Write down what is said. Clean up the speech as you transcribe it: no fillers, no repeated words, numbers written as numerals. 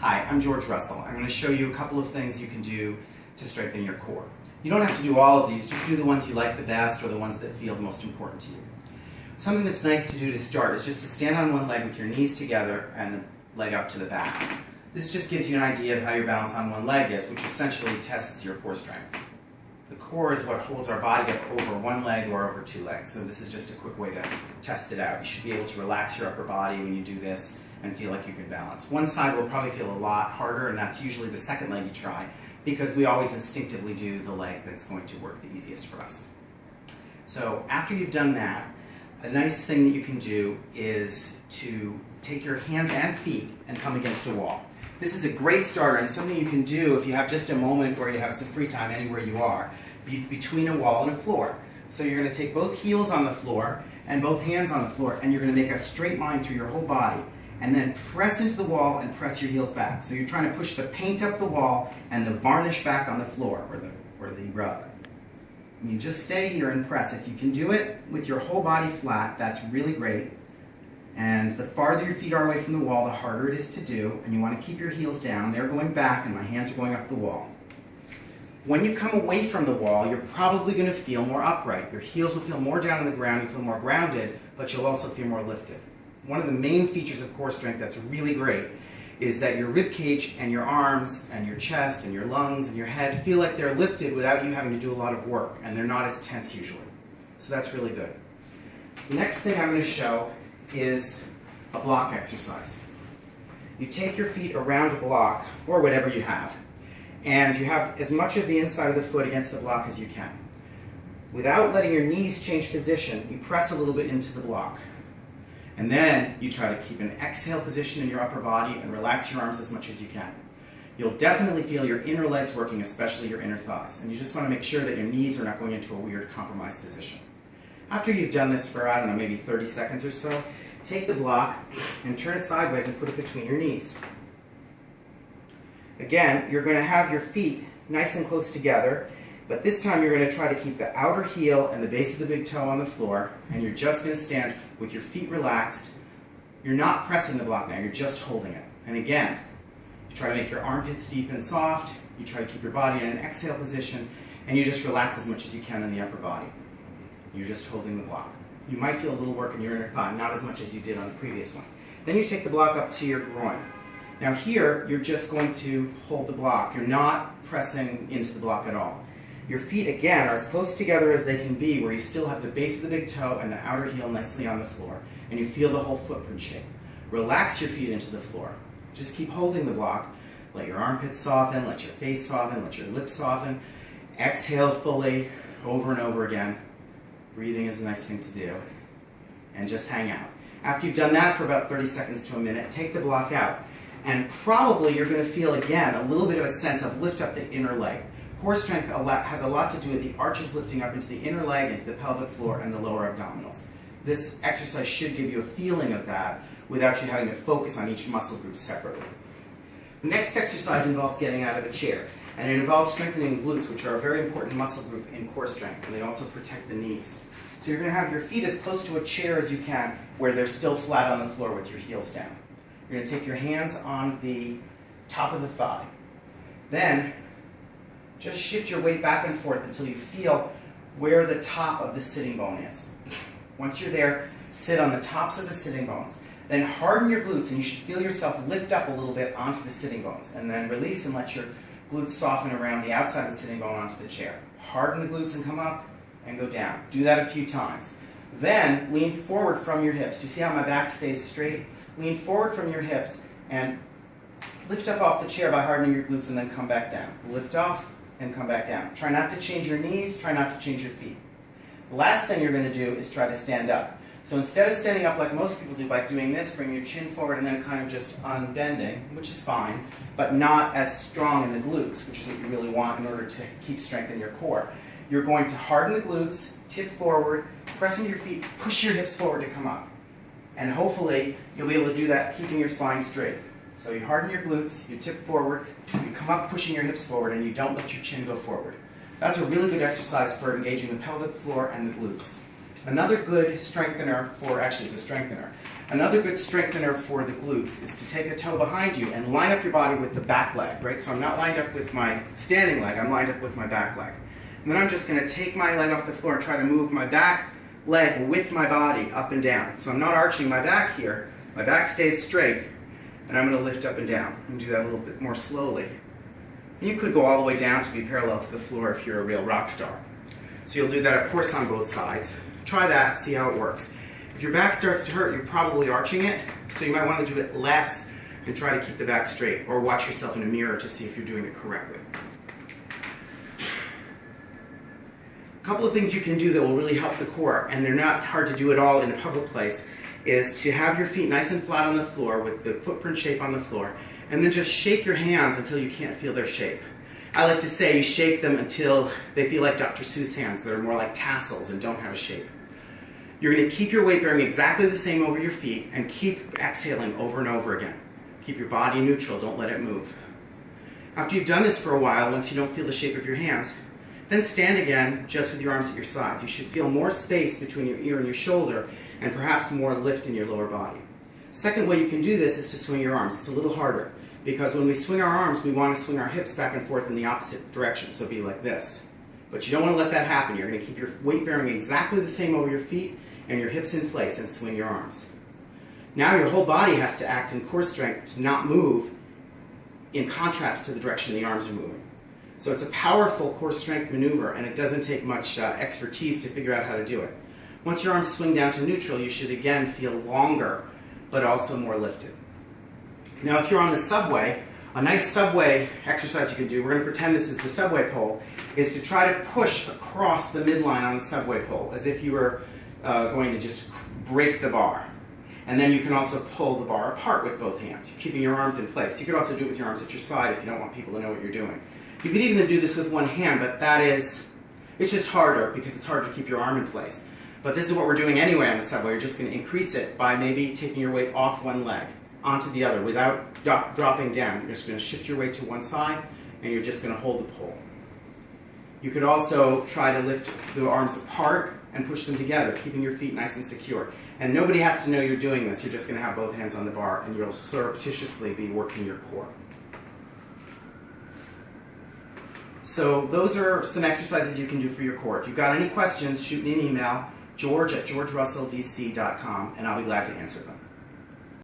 Hi, I'm George Russell. I'm going to show you a couple of things you can do to strengthen your core. You don't have to do all of these, just do the ones you like the best or the ones that feel the most important to you. Something that's nice to do to start is just to stand on one leg with your knees together and the leg up to the back. This just gives you an idea of how your balance on one leg is, which essentially tests your core strength. The core is what holds our body up over one leg or over two legs, so this is just a quick way to test it out. You should be able to relax your upper body when you do this and feel like you can balance. One side will probably feel a lot harder, and that's usually the second leg you try, because we always instinctively do the leg that's going to work the easiest for us. So after you've done that, a nice thing that you can do is to take your hands and feet and come against a wall. This is a great starter and something you can do if you have just a moment where you have some free time anywhere you are, between a wall and a floor. So you're going to take both heels on the floor and both hands on the floor, and you're going to make a straight line through your whole body, and then press into the wall and press your heels back. So you're trying to push the paint up the wall and the varnish back on the floor, or the rug. And you just stay here and press. If you can do it with your whole body flat, that's really great. And the farther your feet are away from the wall, the harder it is to do. And you want to keep your heels down. They're going back and my hands are going up the wall. When you come away from the wall, you're probably going to feel more upright. Your heels will feel more down on the ground, you feel more grounded, but you'll also feel more lifted. One of the main features of core strength that's really great is that your rib cage and your arms and your chest and your lungs and your head feel like they're lifted without you having to do a lot of work, and they're not as tense usually. So that's really good. The next thing I'm going to show is a block exercise. You take your feet around a block, or whatever you have, and you have as much of the inside of the foot against the block as you can. Without letting your knees change position, you press a little bit into the block. And then you try to keep an exhale position in your upper body and relax your arms as much as you can. You'll definitely feel your inner legs working, especially your inner thighs. And you just want to make sure that your knees are not going into a weird compromised position. After you've done this for, I don't know, maybe 30 seconds or so, take the block and turn it sideways and put it between your knees. Again, you're going to have your feet nice and close together, but this time you're going to try to keep the outer heel and the base of the big toe on the floor, and you're just going to stand with your feet relaxed. You're not pressing the block now, you're just holding it. And again, you try to make your armpits deep and soft, you try to keep your body in an exhale position, and you just relax as much as you can in the upper body. You're just holding the block. You might feel a little work in your inner thigh, not as much as you did on the previous one. Then you take the block up to your groin. Now here, you're just going to hold the block. You're not pressing into the block at all. Your feet, again, are as close together as they can be, where you still have the base of the big toe and the outer heel nicely on the floor, and you feel the whole footprint shape. Relax your feet into the floor. Just keep holding the block. Let your armpits soften, let your face soften, let your lips soften. Exhale fully, over and over again. Breathing is a nice thing to do. And just hang out. After you've done that for about 30 seconds to a minute, take the block out. And probably you're going to feel, again, a little bit of a sense of lift up the inner leg. Core strength has a lot to do with the arches lifting up into the inner leg, into the pelvic floor, and the lower abdominals. This exercise should give you a feeling of that without you having to focus on each muscle group separately. The next exercise involves getting out of a chair, and it involves strengthening the glutes, which are a very important muscle group in core strength, and they also protect the knees. So you're going to have your feet as close to a chair as you can, where they're still flat on the floor with your heels down. You're going to take your hands on the top of the thigh. Then, just shift your weight back and forth until you feel where the top of the sitting bone is. Once you're there, sit on the tops of the sitting bones. Then harden your glutes, and you should feel yourself lift up a little bit onto the sitting bones. And then release and let your glutes soften around the outside of the sitting bone onto the chair. Harden the glutes and come up and go down. Do that a few times. Then lean forward from your hips. Do you see how my back stays straight? Lean forward from your hips and lift up off the chair by hardening your glutes, and then come back down. Lift off and come back down. Try not to change your knees, try not to change your feet. The last thing you're going to do is try to stand up. So instead of standing up like most people do by doing this, bring your chin forward and then kind of just unbending, which is fine, but not as strong in the glutes, which is what you really want in order to keep strength in your core. You're going to harden the glutes, tip forward, press into your feet, push your hips forward to come up. And hopefully you'll be able to do that keeping your spine straight. So you harden your glutes, you tip forward, you come up pushing your hips forward, and you don't let your chin go forward. That's a really good exercise for engaging the pelvic floor and the glutes. Another good strengthener for, actually it's a strengthener, another good strengthener for the glutes is to take a toe behind you and line up your body with the back leg, right? So I'm not lined up with my standing leg, I'm lined up with my back leg. And then I'm just going to take my leg off the floor and try to move my back leg with my body up and down. So I'm not arching my back here, my back stays straight, and I'm going to lift up and down. I'm going to do that a little bit more slowly. And you could go all the way down to be parallel to the floor if you're a real rock star. So you'll do that, of course, on both sides. Try that, see how it works. If your back starts to hurt, you're probably arching it, so you might want to do it less and try to keep the back straight, or watch yourself in a mirror to see if you're doing it correctly. A couple of things you can do that will really help the core, and they're not hard to do at all in a public place, is to have your feet nice and flat on the floor with the footprint shape on the floor, and then just shake your hands until you can't feel their shape. I like to say you shake them until they feel like Dr. Seuss hands that are more like tassels and don't have a shape. You're going to keep your weight bearing exactly the same over your feet and keep exhaling over and over again. Keep your body neutral, don't let it move. After you've done this for a while, once you don't feel the shape of your hands, then stand again just with your arms at your sides. You should feel more space between your ear and your shoulder and perhaps more lift in your lower body. Second way you can do this is to swing your arms. It's a little harder, because when we swing our arms, we want to swing our hips back and forth in the opposite direction, so be like this. But you don't want to let that happen. You're going to keep your weight bearing exactly the same over your feet and your hips in place and swing your arms. Now your whole body has to act in core strength to not move in contrast to the direction the arms are moving. So it's a powerful core strength maneuver, and it doesn't take much expertise to figure out how to do it. Once your arms swing down to neutral, you should again feel longer, but also more lifted. Now if you're on the subway, a nice subway exercise you can do, we're going to pretend this is the subway pole, is to try to push across the midline on the subway pole, as if you were going to just break the bar. And then you can also pull the bar apart with both hands. You're keeping your arms in place. You could also do it with your arms at your side if you don't want people to know what you're doing. You could even do this with one hand, but it's just harder because it's hard to keep your arm in place. But this is what we're doing anyway on the subway. You're just going to increase it by maybe taking your weight off one leg onto the other without dropping down. You're just going to shift your weight to one side, and you're just going to hold the pole. You could also try to lift the arms apart and push them together, keeping your feet nice and secure. And nobody has to know you're doing this. You're just going to have both hands on the bar, and you'll surreptitiously be working your core. So those are some exercises you can do for your core. If you've got any questions, shoot me an email, george@georgerussellDC.com, and I'll be glad to answer them.